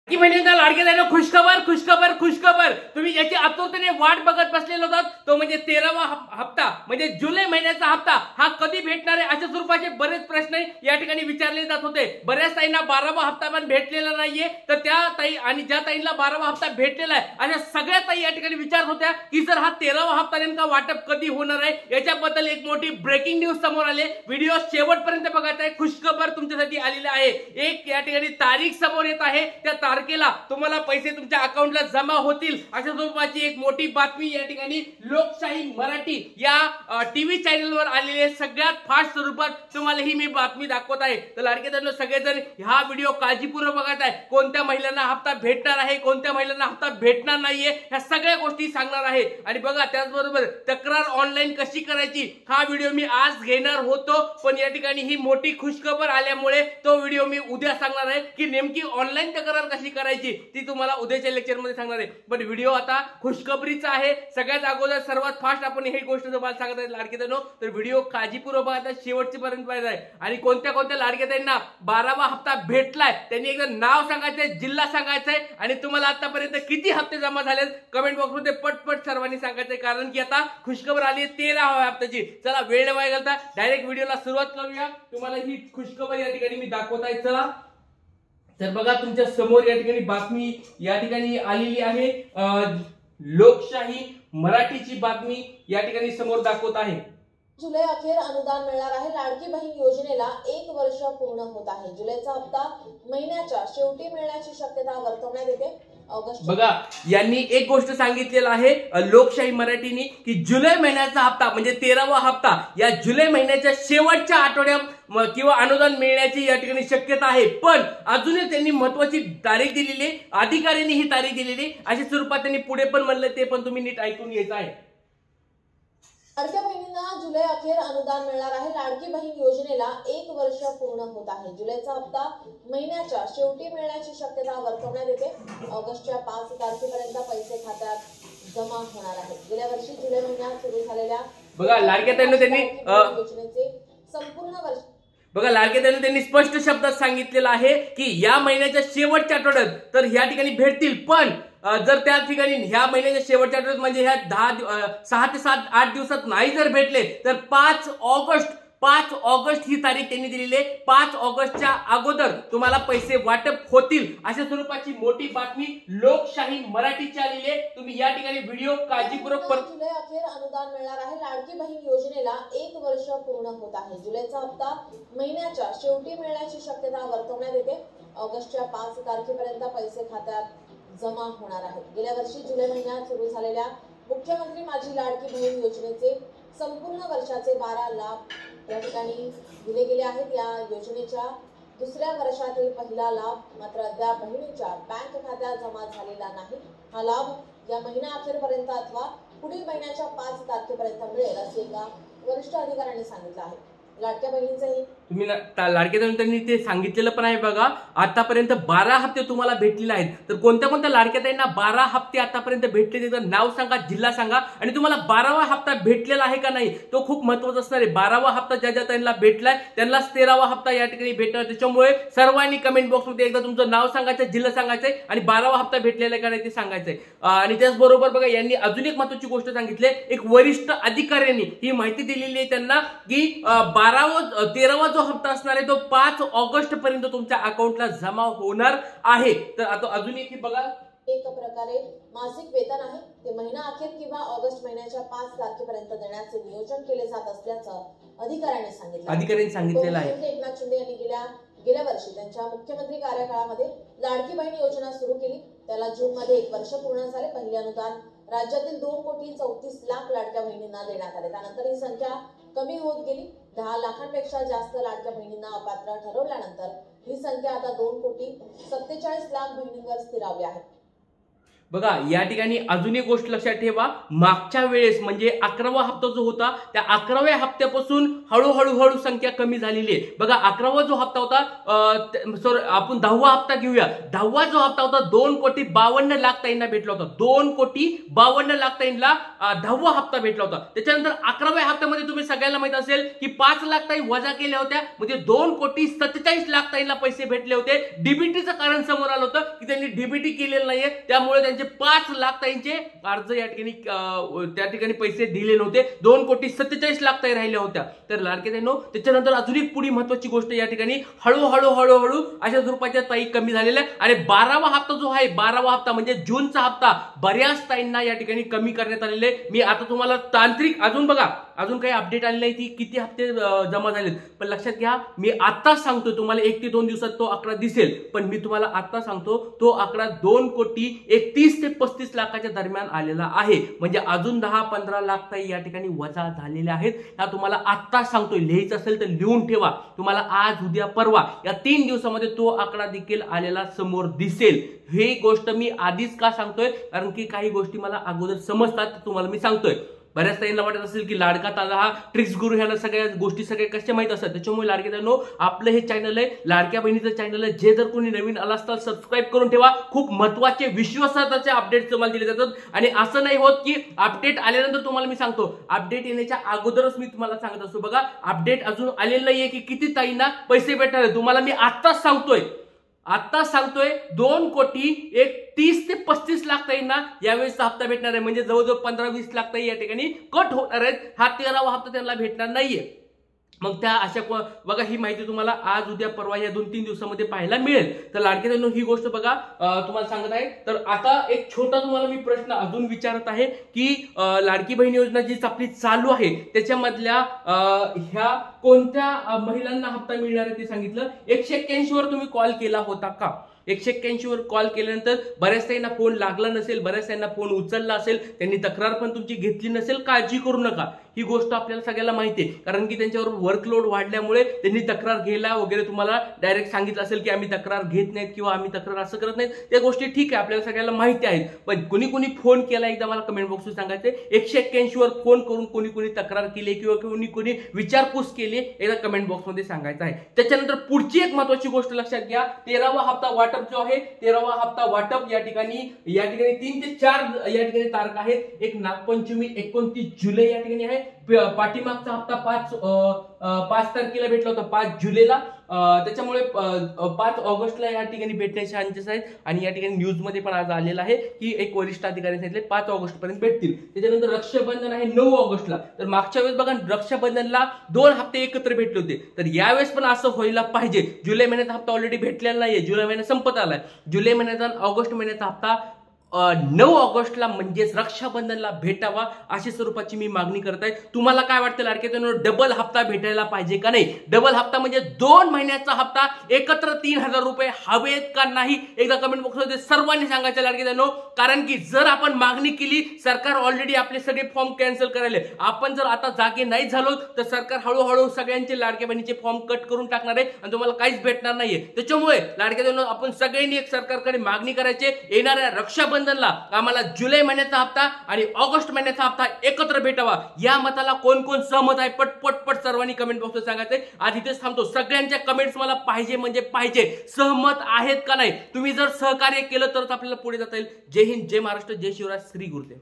की महिन्यांना लाडके द्यायला खुशखबर खुशखबर खुशखबर। तुम्ही याची आतुरतेने वाट बघत बसलेले होतात, तो म्हणजे 13वा हप्ता म्हणजे जुलै महिन्याचा हप्ता हा कधी भेटणार आहे अशा स्वरूपाचे बरेच प्रश्न या ठिकाणी विचारले जात होते। बऱ्याच ताईंना 12वा हप्ता पण भेटलेला नाहीये, तर त्या ताई आणि ज्या ताईंना 12वा हप्ता भेटलेला आहे अशा सगळ्या ताई या ठिकाणी विचारत होत्या की सर हा 13वा हप्ता नेमका वाटप कधी होणार आहे। याच्याबद्दल एक मोठी ब्रेकिंग न्यूज समोर आली। व्हिडिओ शेवटपर्यंत बघायचा आहे, खुशखबर तुमच्यासाठी आलेली आहे। एक या ठिकाणी तारीख समोर येत आहे, त्या तारखेला तुम्हाला पैसे तुमच्या अकाउंटला जमा होतील अशा स्वरूपाची एक मोठी बातमी या ठिकाणी लोकशाही मराठी या टीव्ही चॅनलवर आलेली सगळ्यात फास्ट स्वरूपात तुम्हाला ही मी बातमी दाखवत आहे। तर लाडके बहिणींनो, सगळेजण हा व्हिडिओ काळजीपूर्वक बघत आहे। कोणत्या महिलांना हप्ता भेटणार आहे, कोणत्या महिलांना हप्ता भेटणार नाहीये, ह्या सगळ्या गोष्टी सांगणार आहे। आणि बघा, त्याचबरोबर तक्रार ऑनलाईन कशी करायची हा व्हिडिओ मी आज घेणार होतो, पण या ठिकाणी ही मोठी खुशखबर आल्यामुळे तो व्हिडिओ मी उद्या सांगणार आहे की नेमकी ऑनलाईन तक्रार कशी करायची ती तुम्हाला उद्याच्या लेक्चर मध्ये सांगणार आहे। पण व्हिडिओ आता खुशखबरीचा आहे। सगळ्यात अगोदर सर्वात फास्ट आपण ही गोष्ट तुम्हाला सांगत आहे लाडके बहिणींनो, तर व्हिडिओ काळजीपूर्वक बघा, शेवटपर्यंत पाहिजे आहे। आणि कोणत्या कोणत्या लाडके बहिणींना 12वा हप्ता भेटलाय त्यांनी एकदा नाव सांगायचंय, जिल्हा सांगायचंय आणि तुम्हाला आतापर्यंत किती हप्ते जमा झालेत कमेंट बॉक्स मध्ये पटपट सर्वांनी सांगायचंय, कारण की आता खुशखबर आली 13वा हप्त्याची। चला वेळ न वाया घालता डायरेक्ट व्हिडिओला सुरुवात करूया। तुम्हाला ही खुशखबर या ठिकाणी मी दाखवत आहे। चला तर बघा, तुमच्या समोर या ठिकाणी बातमी या ठिकाणी आलेली आहे। लोकशाही मराठीची बातमी या ठिकाणी समोर दाखवत आहे। जुलै अखेर अनुदान मिळणार आहे। लाडकी बहीण योजनेला 1 वर्ष पूर्ण होत आहे। जुलैचा हप्ता महिन्याच्या शेवटी मिळण्याची शक्यता वर्तवण्यात येते। बघा, यांनी एक गोष्ट सांगितलेलं आहे लोकशाही मराठीने की जुलै महिन्याचा हप्ता म्हणजे 13वा हप्ता या जुलै महिन्याच्या शेवटच्या आठवड्यात किंवा अनुदान मिळण्याची या ठिकाणी शक्यता आहे। पण अजूनही त्यांनी महत्वाची तारीख दिलेली, अधिकाऱ्यांनी ही तारीख दिलेली अशा स्वरूपात त्यांनी पुढे पण म्हणलं, ते पण तुम्ही नीट ऐकून घ्यायचं आहे। लाडक्या बहिणींना जुलै अखेर अनुदान मिळणार आहे। लाडकी बहीण योजनेला 1 वर्ष पूर्ण होत आहे। जुलैचा हप्ता महिन्याच्या शेवटी मिळण्याची शक्यता वर्तवण्यात येते। ऑगस्टच्या 5 तारखेपर्यंत पैसे खात्यात जमा होणार आहेत। गेल्या वर्षी जुलै महिन्यात सुरू झालेल्या बघा लाडक्या बहिणींनो, त्यांनी योजनेचे संपूर्ण वर्ष बघा लाडके बहिणींनो, त्यांनी स्पष्ट शब्दात सांगितलेलं आहे की या महिन्याच्या शेवटच्या आठवड्यात तर ह्या ठिकाणी भेटतील। पण जर त्या ठिकाणी ह्या महिन्याच्या शेवटच्या आठवड्यात म्हणजे ह्या 6 ते 8 दिवसात नाही जर भेटले तर 5 ऑगस्ट ही तारीख त्यांनी दिलेली आहे। 5 ऑगस्टच्या अगोदर तुम्हाला पैसे वाटप होतील अशा स्वरूपाची मोठी बातमी लोकशाही मराठीची आलेली आहे। तुम्ही या ठिकाणी व्हिडिओ काळजीपूर्वक जुलै अखेर अनुदान मिळणार आहे। लाडकी बहीण योजनेला 1 वर्ष पूर्ण होत आहे। जुलैचा हप्ता महिन्याच्या शेवटी मिळण्याची शक्यता वर्तवण्यात येते। ऑगस्टच्या 5 तारखेपर्यंत पैसे खात्यात जमा होणार आहेत। गेल्या वर्षी जुलै महिन्यात सुरू झालेल्या मुख्यमंत्री माझी लाडकी बहीण योजनेचे संपूर्ण वर्षाचे 12 लाभ या ठिकाणी दिले गेले आहेत। या योजनेच्या दुसऱ्या वर्षातील पहिला लाभ मात्र अद्याप बहिणीच्या बँक खात्यात जमा झालेला नाही। हा लाभ या महिना अखेरपर्यंत अथवा पुढील महिन्याच्या 5 तारखेपर्यंत मिळेल असे एका वरिष्ठ अधिकाऱ्यांनी सांगितलं आहे। लाडक्या बहिणींचंही तुम्ही लाडक्या बहिणींनी ते सांगितलेलं पण आहे। बघा, आतापर्यंत 12 हप्ते तुम्हाला भेटलेले आहेत। तर कोणत्या कोणत्या लाडक्या बहिणींना 12 हप्ते आतापर्यंत भेटले त्याचं नाव सांगा, जिल्हा सांगा आणि तुम्हाला 12वा हप्ता भेटलेला आहे का नाही तो खूप महत्त्वाचा असणार आहे। 12वा हप्ता ज्या ज्या त्यांना भेटलाय त्यांनाच 13वा हप्ता या ठिकाणी भेटणार। त्याच्यामुळे सर्वांनी कमेंट बॉक्समध्ये एकदा तुमचं नाव सांगायचं, जिल्हा सांगायचंय आणि 12वा हप्ता भेटलेला आहे का नाही ते सांगायचंय। आणि त्याचबरोबर बघा, यांनी अजून एक महत्त्वाची गोष्ट सांगितली, एक वरिष्ठ अधिकाऱ्यांनी ही माहिती दिलेली आहे त्यांना की 13वा जो हप्ता असणार आहे तो 5 ऑगस्ट पर्यंत तुमच्या अकाउंटला जमा होणार आहे। तर आता अजून एक बघा, एक प्रकारे मासिक वेतन आहे ते महिना अखेर किंवा ऑगस्ट महिन्याच्या 5 तारखेपर्यंत देण्याचे नियोजन केले जात असल्याचं अधिकाऱ्यांनी सांगितलेलं आहे। एकनाथ शिंदे यांनी गेल्या वर्षी त्यांच्या मुख्यमंत्री कार्यकाळामध्ये लाडकी बहीण योजना सुरू केली। त्याला जून मध्ये 1 वर्ष पूर्ण झाले। पहिले अनुदान राज्यातील 2,34,00,000 लाडक्या बहिणींना देण्यात आले। त्यानंतर ही संख्या कमी होत गेली। 10 लाखांपेक्षा जास्त लाडक्या बहिणींना अपात्र ठरवल्यानंतर ही संख्या आता 2,47,00,000 बहिणींवर स्थिरावली आहे। बघा या ठिकाणी अजून एक गोष्ट लक्षात ठेवा, मागच्या वेळेस म्हणजे 11वा हप्ता जो होता त्या 11व्या हप्त्यापासून हळूहळू संख्या कमी झालेली आहे. बघा 11वा जो हप्ता होता आपण 10वा हप्ता घेऊया. 10वा जो हप्ता होता 2,52,00,000 ताईंना भेटला होता. 2,52,00,000 ताईंना 10वा हप्ता भेटला होता. त्याच्यानंतर 11व्या हप्त्यामध्ये तुम्ही सगळ्यांना माहित असेल की 5,00,000 ताई वजा केल्या होत्या, म्हणजे 2,47,00,000 ताईंना पैसे भेटले होते. डीबीटीचं कारण समोर आलं होतं की त्यांनी डीबीटी केलेलं नाहीये, त्यामुळे 5,00,000 ताईंचे अर्ज या ठिकाणी त्या ठिकाणी पैसे दिले नव्हते. 2,47,00,000 ताई राहिल्या होत्या. तर लाडके ताईंनो त्याच्यानंतर अजून एक पुढी महत्वाची गोष्ट या ठिकाणी हळूहळू अशा स्वरूपाच्या ताई कमी झालेल्या आणि 12वा हप्ता जो आहे 12वा हप्ता म्हणजे जूनचा हप्ता बऱ्याच ताईंना या ठिकाणी कमी करण्यात आलेले. मी आता तुम्हाला तांत्रिक अजून काही अपडेट आलेली नाही ती किती हप्ते जमा झालेत, पण लक्षात घ्या मी आताच सांगतो तुम्हाला 1 ते 2 दिवसात तो आकडा दिसेल, पण मी तुम्हाला आता सांगतो तो आकडा 2,31,00,000 ते 35,00,000 दरम्यान आलेला आहे. म्हणजे अजून 10-15 लाख ताई या ठिकाणी वजा झालेल्या आहेत. ह्या तुम्हाला आत्ताच सांगतोय, लिहायचं असेल तर लिहून ठेवा. तुम्हाला आज उद्या परवा या 3 दिवसामध्ये तो आकडा देखील आलेला समोर दिसेल. ही गोष्ट मी आधीच का सांगतोय, कारण की काही गोष्टी मला अगोदर समजतात, तुम्हाला मी सांगतोय. बऱ्याच ताईंना वाटत असेल की लाडका ताजा हा ट्रिक्स गुरु, ह्याला सगळ्या गोष्टी सगळ्या कशा माहित असतात. त्याच्यामुळे लाडके ताईंनो आपलं हे चॅनल आहे, लाडक्या बहिणीचं चॅनल आहे. जे जर कोणी नवीन आला असताल सबस्क्राईब करून ठेवा. खूप महत्वाचे विश्वासाचे अपडेट तुम्हाला दिले जातात आणि असं नाही होत की अपडेट आल्यानंतर तुम्हाला मी सांगतो. अपडेट येण्याच्या अगोदरच मी तुम्हाला सांगत असतो. बघा अपडेट अजून आलेलं नाहीये की किती ताईंना पैसे भेटणार आहे. तुम्हाला मी आत्ताच सांगतोय 2,30,00,000 ते 35,00,000 ताईंना यावेळेस हप्ता भेटणार आहे. म्हणजे जवळजवळ 15-20 लाख ताई या ठिकाणी कट होणार आहेत. हा 13वा हप्ता त्यांना भेटणार नाहीये. मग त्या अशा बघा ही माहिती तुम्हाला आज उद्या परवा या 2-3 दिवसामध्ये पाहायला मिळेल. तर लाडके ताईंनो ही गोष्ट बघा तुम्हाला सांगत आहे. तर आता एक छोटा तुम्हाला मी प्रश्न अजून विचारत आहे की लाडकी बहीण योजना जी आपली चालू आहे त्याच्यामधल्या ह्या कोणत्या महिलांना हप्ता मिळणार आहे ते सांगितलं. 181 वर तुम्ही कॉल केला होता का? 181 वर कॉल केल्यानंतर बऱ्याच ताईंना फोन लागला नसेल, बऱ्याच ताईंना फोन उचलला असेल, त्यांनी तक्रार पण तुमची घेतली नसेल. काळजी करू नका, ही गोष्ट आपल्याला सगळ्याला माहिती आहे, कारण की त्यांच्यावर वर्कलोड वाढल्यामुळे त्यांनी तक्रार घ्यायला वगैरे तुम्हाला डायरेक्ट सांगितलं असेल की आम्ही तक्रार घेत नाहीत किंवा आम्ही तक्रार असं करत नाहीत. त्या गोष्टी ठीक आहे, आपल्याला सगळ्याला माहिती आहेत. पण कोणी फोन केला एकदा मला कमेंट बॉक्सवर सांगायचं. 181 वर फोन करून कोणी तक्रार केली किंवा कोणी विचारपूस केली एकदा कमेंट बॉक्समध्ये सांगायचं आहे. त्याच्यानंतर पुढची एक महत्वाची गोष्ट लक्षात घ्या. 13वा हप्ता वाटप जो आहे 13वा हप्ता वाटप या ठिकाणी 3 ते 4 या ठिकाणी तारखा आहेत. एक नागपंचमी 29 जुलै या ठिकाणी आहे. पाठीमागचा हप्ता 5 तारखेला भेटला होता, 5 जुलैला. त्याच्यामुळे 5 ऑगस्टला या ठिकाणी भेटण्याचे चान्सेस आहेत. आणि या ठिकाणी न्यूज मध्ये पण आज आलेला आहे की एक वरिष्ठ अधिकारी सांगितले 5 ऑगस्ट पर्यंत भेटतील. त्याच्यानंतर रक्षाबंधन आहे 9 ऑगस्टला. तर मागच्या वेळेस बघा रक्षाबंधनला 2 हप्ते एकत्र भेटले होते. तर यावेळेस पण असं व्हायला पाहिजे. जुलै महिन्याचा हप्ता ऑलरेडी भेटलेला नाहीये, जुलै महिना संपत आलाय. जुलै महिन्याचा ऑगस्ट महिन्याचा हप्ता 9 ऑगस्टला म्हणजेच रक्षाबंधनला भेटावा अशा स्वरूपाची मी मागणी करत आहे. तुम्हाला काय वाटतं लाडके ताईंनो, डबल हप्ता भेटायला पाहिजे का नाही? डबल हप्ता म्हणजे 2 महिन्याचा हप्ता एकत्र 3,000 रुपये हवेत का नाही? एकदा कमेंट बॉक्समध्ये सर्वांनी सांगायचं लाडके ताईंनो. कारण की जर आपण मागणी केली, सरकार ऑलरेडी आपले सगळे फॉर्म कॅन्सल करायले. आपण जर आता जागे नाही झालो तर सरकार हळूहळू सगळ्यांचे लाडक्या बहिणीचे फॉर्म कट करून टाकणार आहे आणि तुम्हाला काहीच भेटणार नाहीये. त्याच्यामुळे लाडके ताईंनो आपण सगळ्यांनी एक सरकारकडे मागणी करायची, येणाऱ्या रक्षाबंधनला आम्हाला जुलै महिन्याचा हप्ता आणि ऑगस्ट महिन्याचा हप्ता एकत्र भेटावा. या मताला कोण सहमत आहे पटपट सर्वांनी कमेंट बॉक्सवर सांगायचंय. आज इथेच थांबतो. सगळ्यांच्या कमेंट्स मला पाहिजे म्हणजे पाहिजे. सहमत आहेत का नाही? तुम्ही जर सहकार्य केलं तरच आपल्याला पुढे जाता येईल. जय हिंद, जय महाराष्ट्र, जय शिवराज, श्री गुरुदेव.